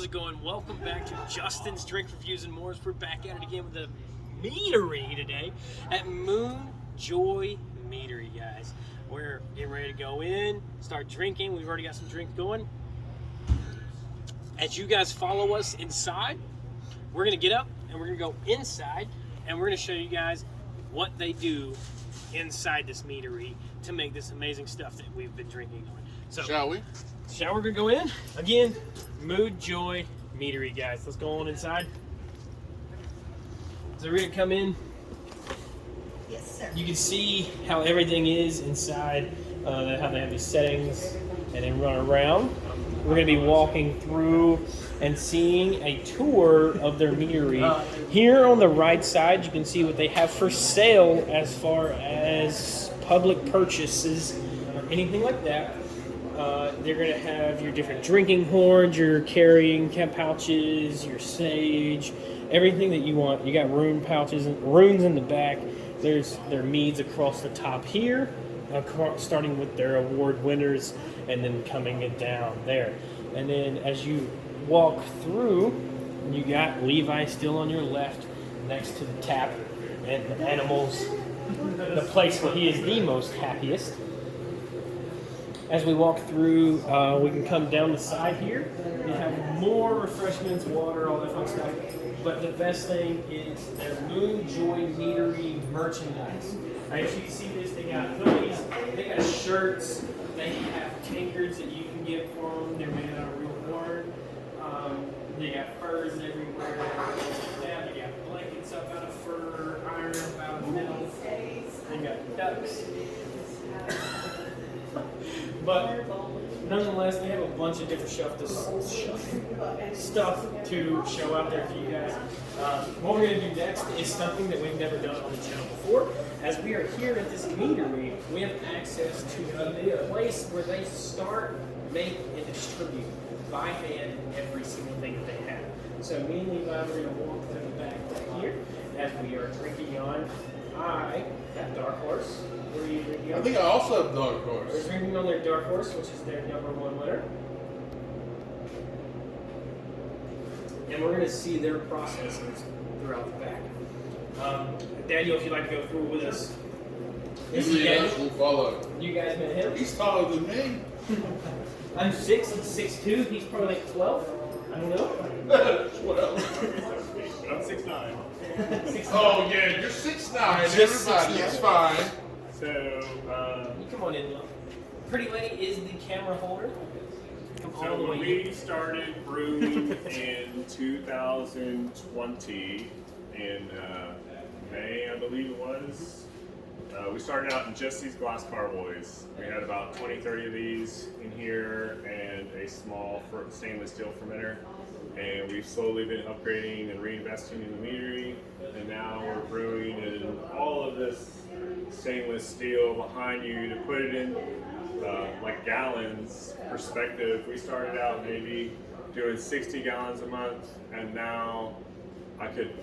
How's it going? Welcome back to Justin's Drink Reviews and More. We're back at it again with a meadery today at MoonJoy Meadery, guys. We're getting ready to go in, start drinking. We've already got some drinks going. As you guys follow us inside, we're going to get up and we're going to go inside and we're going to show you guys what they do inside this meadery to make this amazing stuff that we've been drinking on. So, shall we? We're gonna go in again. MoonJoy Meadery, guys. Let's go on inside. So we're gonna come in. Yes, sir. You can see how everything is inside. How they have these settings, and then run around. We're gonna be walking through and seeing a tour of their meadery. Here on the right side, you can see what they have for sale as far as public purchases or anything like that. They're going to have your different drinking horns, your carrying pouches, your sage, everything that you want. You got rune pouches and runes in the back. There's their meads across the top here, starting with their award winners and then coming it down there. And then as you walk through, you got Levi still on your left next to the tap and the animals, the place where he is the most happiest. As we walk through, we can come down the side here and have more refreshments, water, all that fun stuff. But the best thing is their MoonJoy Meadery merchandise. As you can see this, they got hoodies, they got shirts, they have tankards that you can get for them. They're made out of real corn. They got furs everywhere. They got blankets up out of fur, iron up out of metal. They got ducks. But nonetheless, they have a bunch of different stuff to show out there for you guys. What we're going to do next is something that we've never done on the channel before. As we are here at this meadery, we have access to a place where they start, make, and distribute by hand every single thing that they have. So me and Levi, we're going to walk to the back right here as we are drinking on. I have Dark Horse. What are you drinking on? I think I also have Dark Horse. We're drinking on their Dark Horse, which is their #1 winner. And we're going to see their processes throughout the back. Daniel, if you'd like to go through with us. This is Daniel. Will follow. You guys met him? He's taller than me. I'm 6, he's 6'2", he's probably like 12. I don't know. What else? I'm 6'9". Oh yeah, you're 6'9". Just Everybody, 6'9". it's fine. So, You come on in, love. Pretty Lady is the camera holder. Come all the when way in. we started brewing in 2020, in May, I believe it was, we started out in just these glass carboys. We had about 20, 30 of these in here and a small stainless steel fermenter. And we've slowly been upgrading and reinvesting in the meadery. And now we're brewing in all of this stainless steel behind you to put it in like gallons perspective. We started out maybe doing 60 gallons a month, and now I could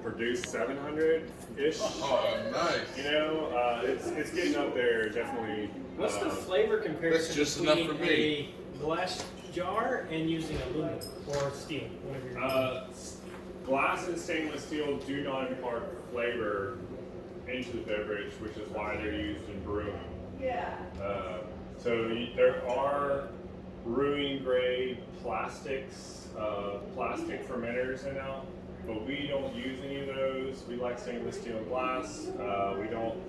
produce 700-ish. Oh, nice. You know, it's getting up there, definitely. What's the flavor comparison That's just between enough for me. a glass jar and using aluminum or steel? Whatever you're using? Glass and stainless steel do not impart flavor into the beverage, which is why they're used in brewing. Yeah. There are brewing grade plastics, plastic fermenters in out, but we don't use any of those. We like stainless steel and glass. We don't.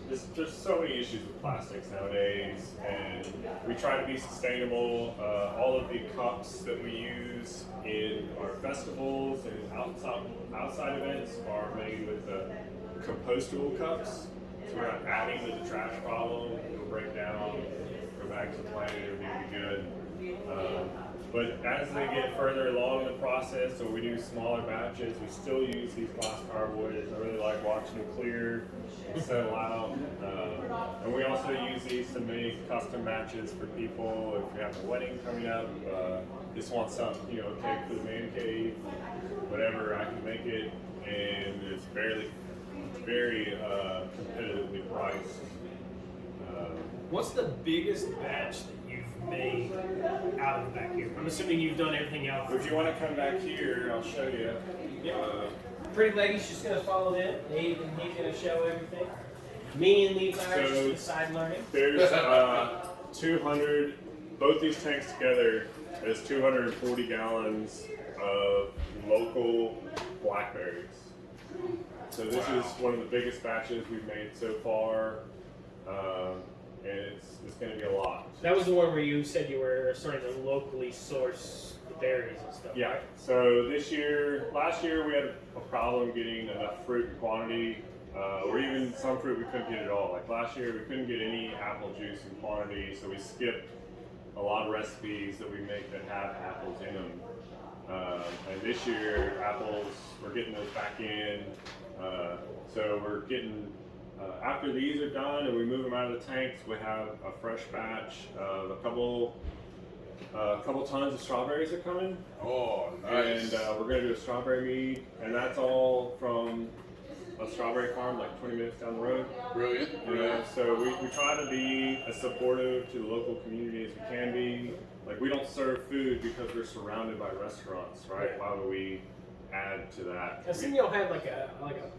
There's just so many issues with plastics nowadays, and we try to be sustainable. All of the cups that we use in our festivals and outside events are made with the compostable cups, so we're not adding to the trash problem. It'll break down, go back to the planet, everything will be good. But as they get further along in the process, so we do smaller batches, we still use these glass carboys. I really like watching them clear and settle out. And we also use these to make custom batches for people. If you have a wedding coming up, just want something, cake for the man cave, whatever, I can make it. And it's very competitively priced. What's the biggest batch that you've made out of the back here? I'm assuming you've done everything else. If you want to come back here, I'll show you. Pretty lady's just gonna follow them. He's gonna show everything. Me and Levi are just inside learning. There's 200. Both these tanks together is 240 gallons of local blackberries. So this is one of the biggest batches we've made so far, and it's going to be a lot. That was the one where you said you were starting to locally source the berries and stuff. Yeah. Right? So last year we had a problem getting enough fruit in quantity, or even some fruit we couldn't get at all. Like last year we couldn't get any apple juice in quantity, so we skipped a lot of recipes that we make that have apples in them. And this year, apples, we're getting those back in. So we're getting, after these are done and we move them out of the tanks, we have a fresh batch of a couple tons of strawberries are coming. Oh, nice. And we're going to do a strawberry mead, and that's all from a strawberry farm like 20 minutes down the road. Brilliant. So we try to be as supportive to the local community as we can be. Like, we don't serve food because we're surrounded by restaurants, right? Why would we add to that? I think y'all had like a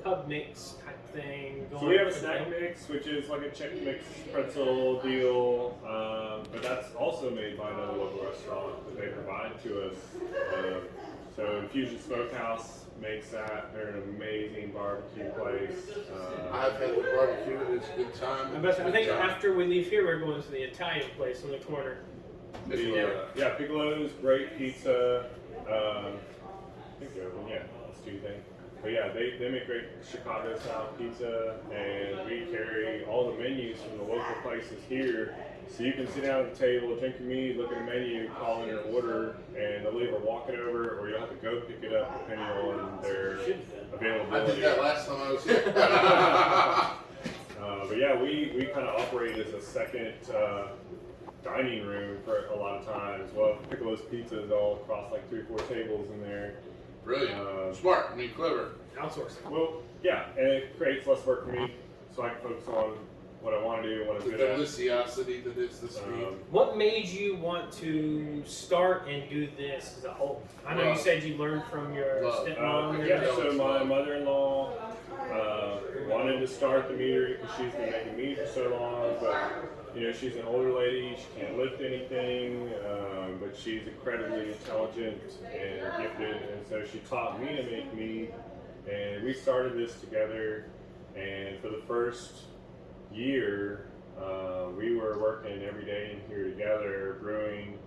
pub mix type thing going. So we have a snack mix, which is like a Czech mix pretzel deal, but that's also made by another local restaurant that they provide to us. So Infusion Smokehouse makes that. They're an amazing barbecue place. I've had the barbecue. It's a good time. I think after we leave here, we're going to the Italian place on the corner. Piccolo's great pizza. I think they're open. Yeah, that's Tuesday. But yeah, they make great Chicago style pizza, and we carry all the menus from the local places here. So you can sit down at the table, drink your mead, look at a menu, call in your order, and they'll either walk it over or you'll have to go pick it up depending on their availability. I did that last time I was here. But yeah, we kind of operate as a second dining room for a lot of times. Well, Piccolo's Pizza is all across like 3-4 tables in there. Brilliant. Smart. I mean, clever. Outsourcing. Well, yeah, and it creates less work for me, so I can focus on what I want to do and what I'm The good at. deliciosity that is the speed. What made you want to start and do this as a whole? I know you said you learned from your stepmom. Yeah, so my mother-in-law wanted to start the meadery because she's been making mead for so long, but she's an older lady, she can't lift anything, but she's incredibly intelligent and gifted, and so she taught me to make mead, and we started this together, and for the first year, we were working every day in here together, brewing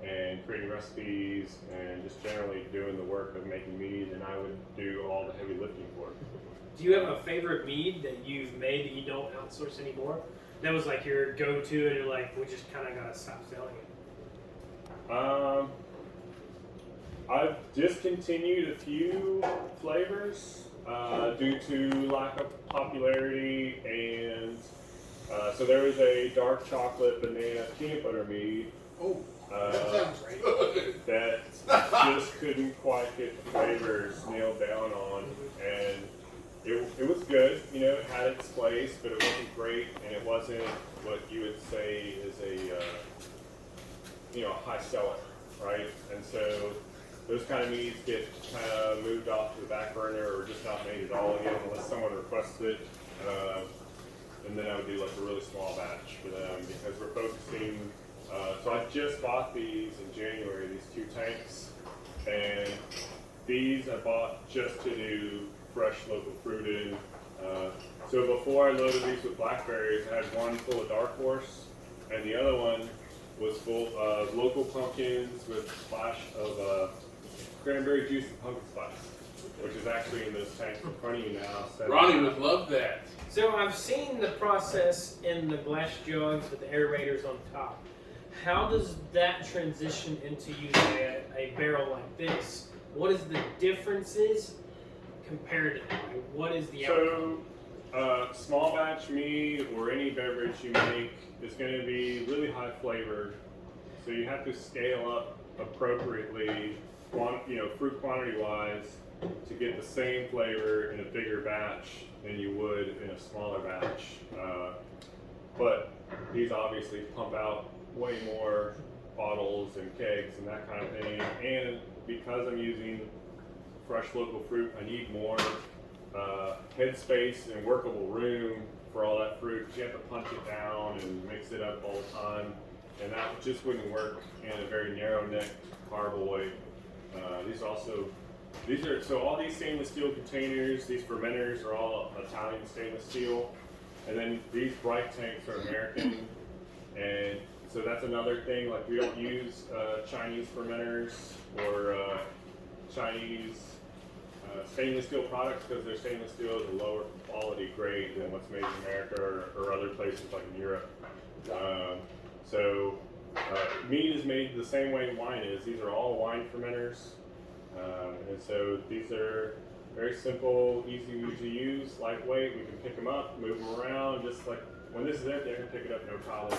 and creating recipes, and just generally doing the work of making mead, and I would do all the heavy lifting for it. Do you have a favorite mead that you've made that you don't outsource anymore? That was like your go-to, and you're like, we just kind of gotta stop selling it. I've discontinued a few flavors due to lack of popularity, and so there was a dark chocolate banana peanut butter mead. Oh, that sounds good. That just couldn't quite get the flavors nailed down on, and it was good, it had its place, but it wasn't great, and it wasn't what you would say is a high seller, right? And so those kind of meads get kind of moved off to the back burner or just not made at all again unless someone requests it. And then I would do like a really small batch for them because we're focusing. So I just bought these in January, these 2 tanks, and these I bought just to do fresh local fruit in. So before I loaded these with blackberries, I had one full of dark horse, and the other one was full of local pumpkins with a splash of cranberry juice and pumpkin spice, which is actually in those tanks in front of you now. Ronnie would love that. So I've seen the process in the glass jugs with the aerators on top. How does that transition into using a barrel like this? What is the differences compared to that? What is the outcome? So, small batch mead or any beverage you make is going to be really high flavored. So you have to scale up appropriately, fruit quantity wise, to get the same flavor in a bigger batch than you would in a smaller batch. But these obviously pump out way more bottles and kegs and that kind of thing. And because I'm using fresh local fruit, I need more headspace and workable room for all that fruit. You have to punch it down and mix it up all the time, and that just wouldn't work in a very narrow-necked carboy. So all these stainless steel containers, these fermenters are all Italian stainless steel, and then these bright tanks are American, and so that's another thing. Like, we don't use Chinese fermenters or Chinese stainless steel products, because their stainless steel is a lower quality grade than what's made in America or other places like in Europe. Mead is made the same way wine is. These are all wine fermenters, and so these are very simple, easy to use, lightweight. We can pick them up, move them around. Just like when this is empty, I can pick it up no problem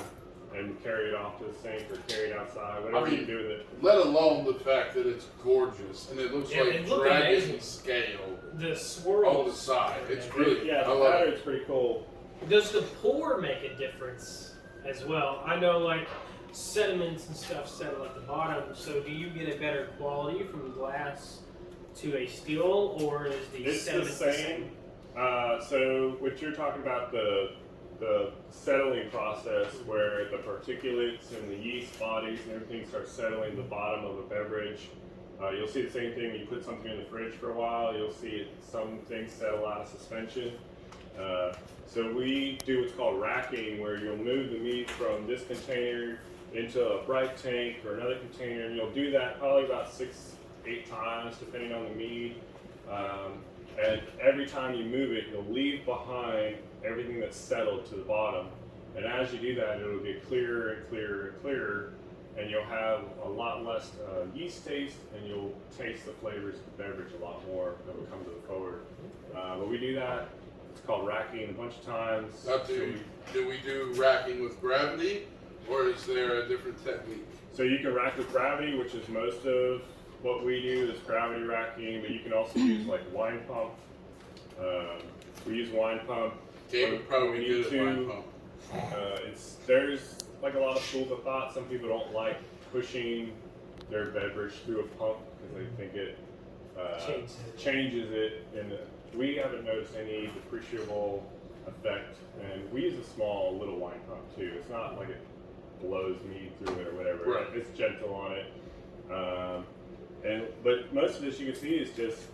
and carry it off to the sink or carry it outside, whatever you do with it. Let alone the fact that it's gorgeous and it looks like dragon scale. The swirl on the side. It's really, yeah, the pattern's pretty cool. Does the pour make a difference as well? I know, like, sediments and stuff settle at the bottom, so do you get a better quality from glass to a steel, or is the sediment the same? So what you're talking about, the settling process, where the particulates and the yeast bodies and everything starts settling the bottom of a beverage. You'll see the same thing when you put something in the fridge for a while. You'll see some things settle out of suspension. So we do what's called racking, where you'll move the mead from this container into a bright tank or another container, and you'll do that probably about 6-8 times, depending on the mead. And every time you move it, you'll leave behind everything that's settled to the bottom. And as you do that, it'll get clearer and clearer and clearer, and you'll have a lot less yeast taste, and you'll taste the flavors of the beverage a lot more that will come to the forward. But we do that. It's called racking a bunch of times. Now, do we do racking with gravity, or is there a different technique? So you can rack with gravity, which is most of what we do is gravity racking, but you can also use like wine pump. We use wine pump. Gabe would probably be good at wine pump. There's like a lot of schools of thought. Some people don't like pushing their beverage through a pump because they think it changes it, and we haven't noticed any depreciable effect. And we use a small little wine pump too. It's not like it blows mead through it or whatever. Right. It's gentle on it. But most of this you can see is just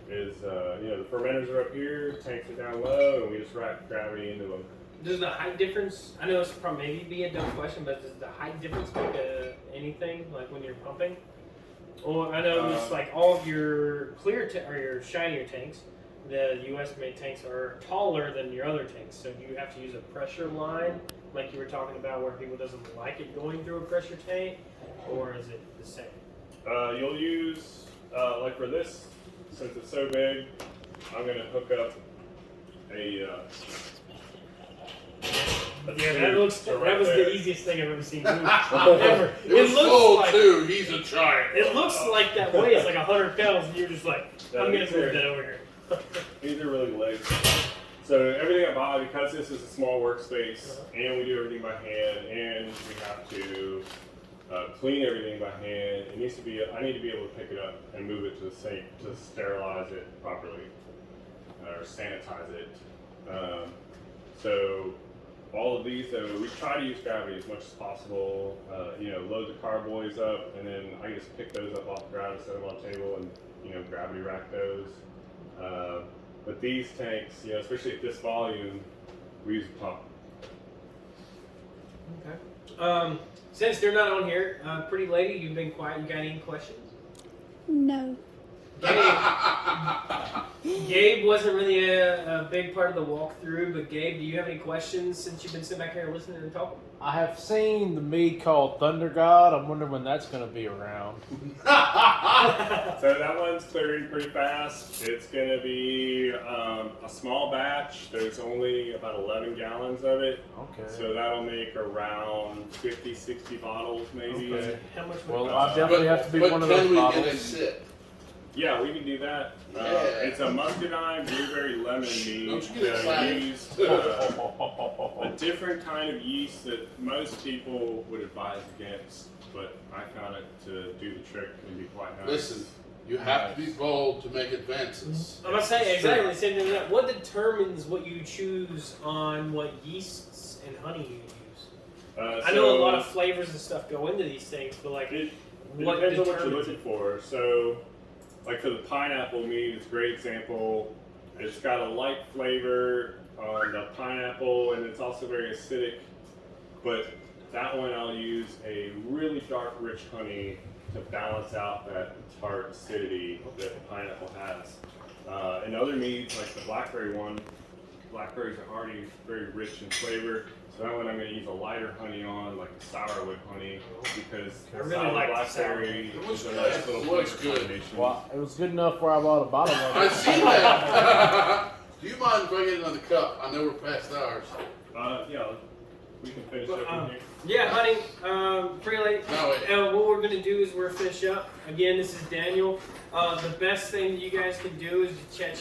the fermenters are up here, tanks are down low, and we just rack gravity into them. Does the height difference, I know it's probably maybe be a dumb question, but does the height difference make anything, like when you're pumping? Or I know it's like all of your clear or your shinier tanks, the US made tanks are taller than your other tanks. So do you have to use a pressure line, like you were talking about, where people doesn't like it going through a pressure tank, or is it the same? You'll use, like for this, since it's so big, I'm going to hook up that was the easiest thing I've ever seen move. It looks full like, too. He's a giant. It looks like that weighs like 100 pounds, and you're just like, I'm going to move that over here. These are really light. So everything I buy, because this is a small workspace, and we do everything by hand, and we have to clean everything by hand. It needs to be. I need to be able to pick it up and move it to the sink to sterilize it properly or sanitize it. So all of these, though, we try to use gravity as much as possible. Load the carboys up, and then I just pick those up off the ground and set them on the table, and gravity rack those. But these tanks, especially at this volume, we use a pump. Okay. Since they're not on here, pretty lady, you've been quiet. You got any questions? No. Gabe wasn't really a big part of the walkthrough, but Gabe, do you have any questions since you've been sitting back here listening and talking? I have seen the mead called Thunder God. I'm wondering when that's going to be around. So that one's clearing pretty fast. It's going to be a small batch. There's only about 11 gallons of it. Okay. So that'll make around 50, 60 bottles maybe. Okay. How much? Well, I definitely have to be one of those can we bottles. get a sip? Yeah, we can do that. It's a muscadine blueberry lemon mead Don't you get that excited? used a different kind of yeast that most people would advise against, but I found it to do the trick and be quite nice. Listen, you have to be bold to make advances. I'm gonna say exactly the same thing. What determines what you choose on what yeasts and honey you use? I know a lot of flavors and stuff go into these things, but like, It what depends on what you're determines looking it? for. So, like for the pineapple mead, it's a great example. It's got a light flavor on the pineapple, and it's also very acidic. But that one, I'll use a really dark, rich honey to balance out that tart acidity that the pineapple has. In other meads, like the blackberry one, blackberries are already very rich in flavor. So that one I'm going to use a lighter honey on, like the sourwood honey, because I really sour like the blackberry sour. is a nice little Looks flavor good. combination. Well, it was good enough where I bought a bottle of it. I see that. Do you mind if I get another cup? I know we're past ours. Yeah, we can finish up in here. Yeah, honey, pretty late. No, wait. What we're gonna do is we're finish up. Again, this is Daniel. The best thing that you guys can do is check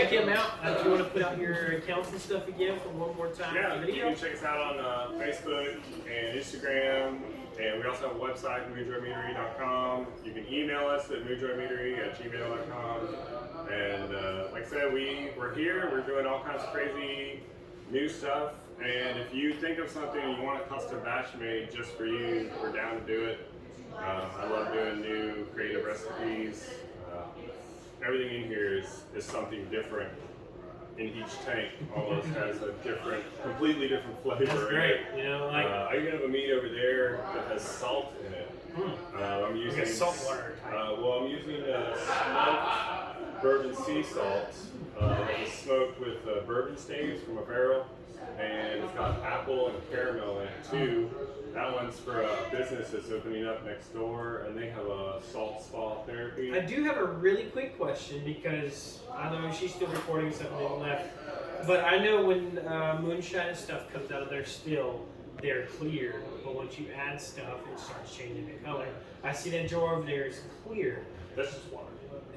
him out. If you want to put out your accounts and stuff again for one more time. Yeah, for the you video. can check us out on Facebook and Instagram, and we also have a website, MoonJoyMeadery.com. You can email us at MoonJoyMeadery@gmail.com. And like I said, we're here. We're doing all kinds of crazy new stuff. And if you think of something and you want a custom batch made just for you, we're down to do it. I love doing new creative recipes. Everything in here is something different in each tank. Almost has a completely different flavor. That's great. You know, like I even have a mead over there that has salt in it. I'm using like a saltwater type. I'm using smoked bourbon sea salt. It's smoked with bourbon stains from a barrel, and it's got apple and caramel in it too. That one's for a business that's opening up next door, and they have a salt spa therapy. I do have a really quick question because I know she's still recording something left, but I know when moonshine and stuff comes out of their still, they're clear. But once you add stuff, it starts changing the color. I see that jar over there is clear. That's just water.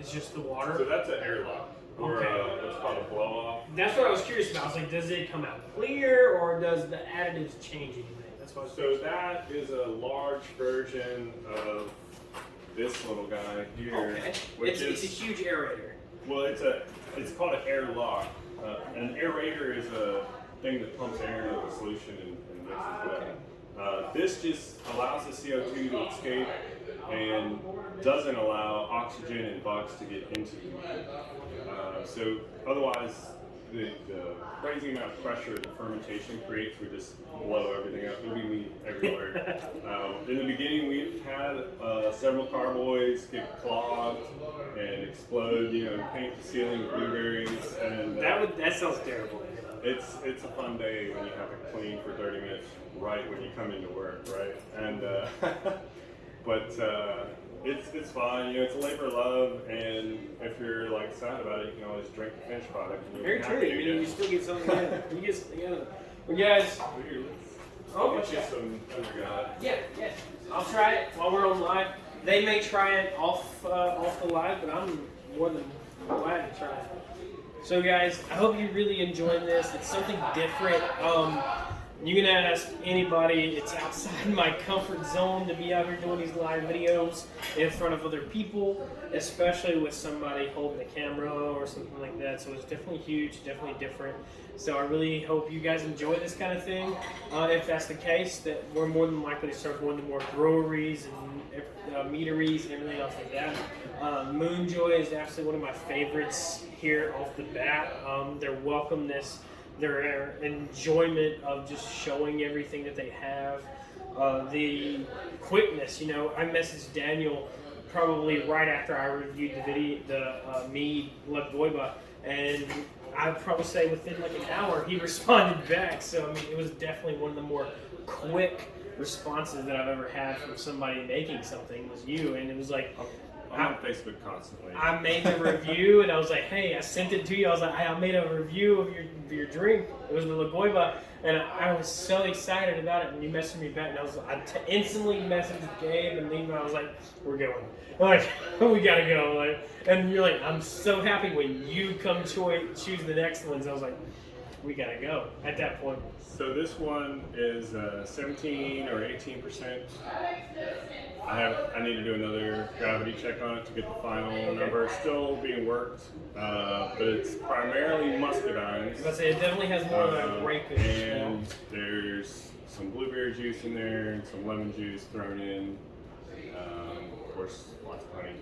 It's just the water. So that's an airlock, or Okay. what's called a blow off. That's what I was curious about. I was like, does it come out clear or does the additives change anything? That's what I was So curious that is a large version of this little guy here, Okay. which It's a huge aerator. well, it's called an airlock. An aerator is a thing that pumps air into the solution and mixes it up. This just allows the CO2 to escape and doesn't allow oxygen and bugs to get into the so otherwise the crazy amount of pressure that fermentation creates would just blow everything up. There'd be meat everywhere. In the beginning, we've had several carboys get clogged and explode, and paint the ceiling with blueberries. And That sounds terrible. it's a fun day when you have to clean for 30 minutes right when you come into work, right? And but it's fun. It's a labor of love, and if you're like sad about it, you can always drink the finished product. And Very true. I mean, you still get something in. You get something out of it. Well, guys, I'll get you some undergod. yeah. I'll try it while we're on live. They may try it off the live, but I'm more than glad to try it. So, guys, I hope you really enjoyed this. It's something different. You can ask anybody. It's outside my comfort zone to be out here doing these live videos in front of other people, especially with somebody holding a camera or something like that. So it's definitely huge, definitely different. So I really hope you guys enjoy this kind of thing. If that's the case, that we're more than likely to start going to more breweries and meaderies and everything else like that. MoonJoy is absolutely one of my favorites here off the bat. Their welcomeness, their enjoyment of just showing everything that they have, the quickness. I messaged Daniel probably right after I reviewed the mead La Goiba, and I'd probably say within like an hour he responded back. So I mean, it was definitely one of the more quick responses that I've ever had from somebody making something was you, and it was like, I'm on Facebook constantly. I made the review and I was like, hey, I sent it to you. I was like, hey, I made a review of your drink. It was the Lagoiba, and I was so excited about it. And you messaged me back, and I instantly messaged Gabe and Nima. I was like, we're going. I'm like, we gotta go. Like, and you're like, I'm so happy when you come choose the next ones. I was like, we gotta go at that point. So this one is 17 or 18%. I need to do another gravity check on it to get the final number. It's still being worked, but it's primarily muscadines. I was say it definitely has more of that rapish. And there's some blueberry juice in there and some lemon juice thrown in. Of course, lots of honey.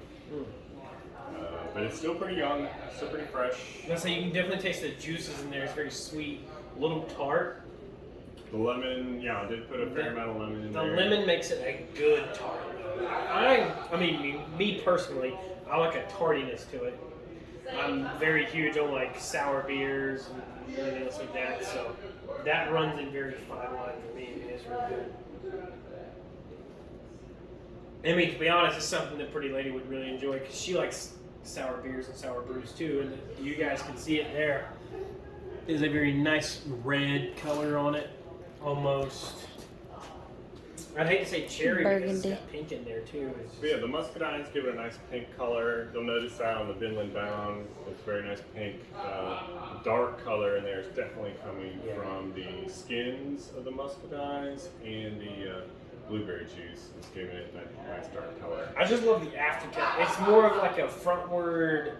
But it's still pretty young, still pretty fresh. I was say you can definitely taste the juices in there. It's very sweet, a little tart. The lemon, yeah, I did put a fair amount of lemon in there. The lemon makes it a good tart. I mean, me personally, I like a tartiness to it. I'm very huge on like sour beers and everything else like that, so that runs in very fine line for me. It is really good. I mean, to be honest, it's something that Pretty Lady would really enjoy because she likes sour beers and sour brews too, and you guys can see it there. There's a very nice red color on it. Almost. I'd hate to say cherry because it's got pink in there too. So yeah, the muscadines give it a nice pink color. You'll notice that on the Vinland Bound. It's very nice pink. Dark color in there is definitely coming from the skins of the muscadines and the blueberry juice. It's giving it that nice dark color. I just love the aftertaste. It's more of like a frontward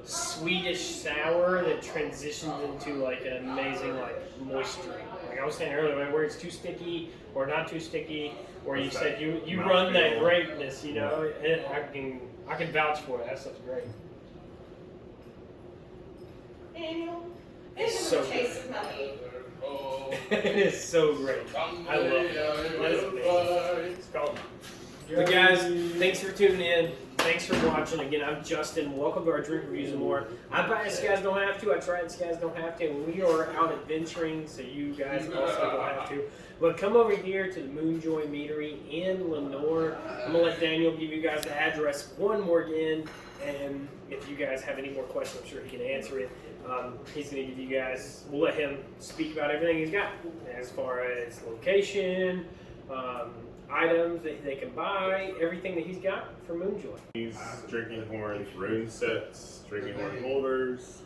Swedish sour that transitions into like an amazing like moisture. Like I was saying earlier, where it's too sticky or not too sticky, or you said you run that greatness, you know. And I can vouch for it. That stuff's great. Daniel, It's it's so a taste of money. It is so great. I love it. That is amazing. It's called. But guys, thanks for tuning in. Thanks for watching. Again, I'm Justin. Welcome to our Drink Reviews and More. I buy it so you guys don't have to. I try it so you guys don't have to. And we are out adventuring so you guys also don't have to. But come over here to the MoonJoy Meadery in Lenore. I'm going to let Daniel give you guys the address one more again. And if you guys have any more questions, I'm sure he can answer it. He's going to give you guys, we'll let him speak about everything he's got as far as location, items that they can buy, everything that he's got for MoonJoy. These drinking horns, rune sets, drinking horn holders,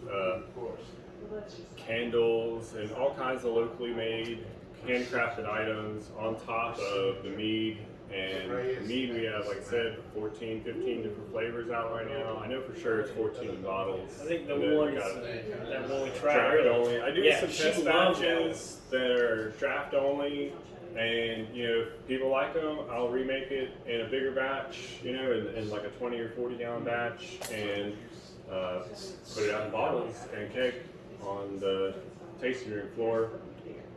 candles, and all kinds of locally made, handcrafted items on top of the mead. And the mead, we have, like I said, 14, 15 different flavors out right now. I know for sure it's 14 bottles. I think the one that one we tried draft earlier. only. I do some test batches that are draft only. And, you know, if people like them, I'll remake it in a bigger batch, you know, in like a 20 or 40 gallon batch, and put it out in bottles and keg on the tasting room floor.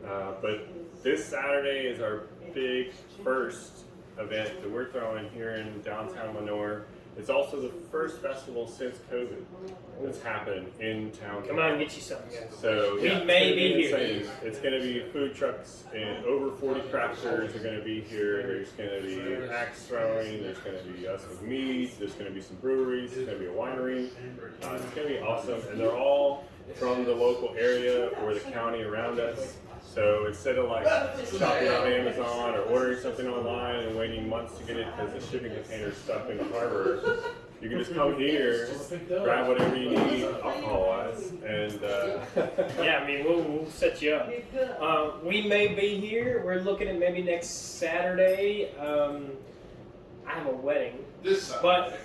But this Saturday is our big first event that we're throwing here in downtown Lenore. It's also the first festival since COVID that's happened in town. Come on, get you something, guys. So We yeah, may it's be gonna here. insane. It's going to be food trucks, and over 40 crafters are going to be here. There's going to be axe throwing. There's going to be us with mead. There's going to be some breweries. There's going to be a winery. It's going to be awesome, and they're all from the local area or the county around us. So instead of like shopping on Amazon or ordering something online and waiting months to get it because the shipping container is stuck in the harbor, you can just come here, grab whatever you need alcohol-wise, and yeah, I mean, we'll set you up. We may be here. We're looking at maybe next Saturday. I have a wedding, but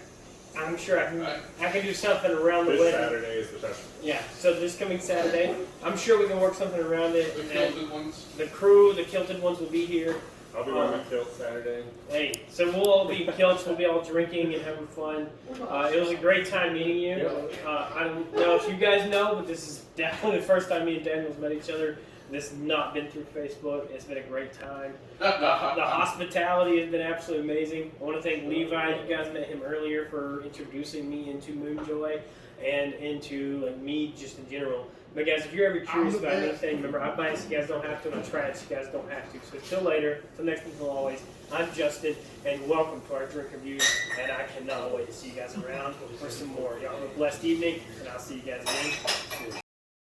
I'm sure I can do something around the this wedding. Saturday is the festival. Yeah, so this coming Saturday, I'm sure we can work something around it. The kilted ones. The crew, the kilted ones, will be here. I'll be wearing my kilt Saturday. Hey, so we'll all be kilts. We'll be all drinking and having fun. It was a great time meeting you. I don't know if you guys know, but this is definitely the first time me and Daniel's met each other. This has not been through Facebook. It's been a great time. The hospitality has been absolutely amazing. I want to thank Levi. You guys met him earlier for introducing me into MoonJoy and into mead just in general. But guys, if you're ever curious about anything, remember, I buy it so you guys don't have to, and I try it so you guys don't have to. So until later, till next week, as always, I'm Justin, and welcome to our drink reviews, and I cannot wait to see you guys around for some more. Y'all have a blessed evening, and I'll see you guys again soon.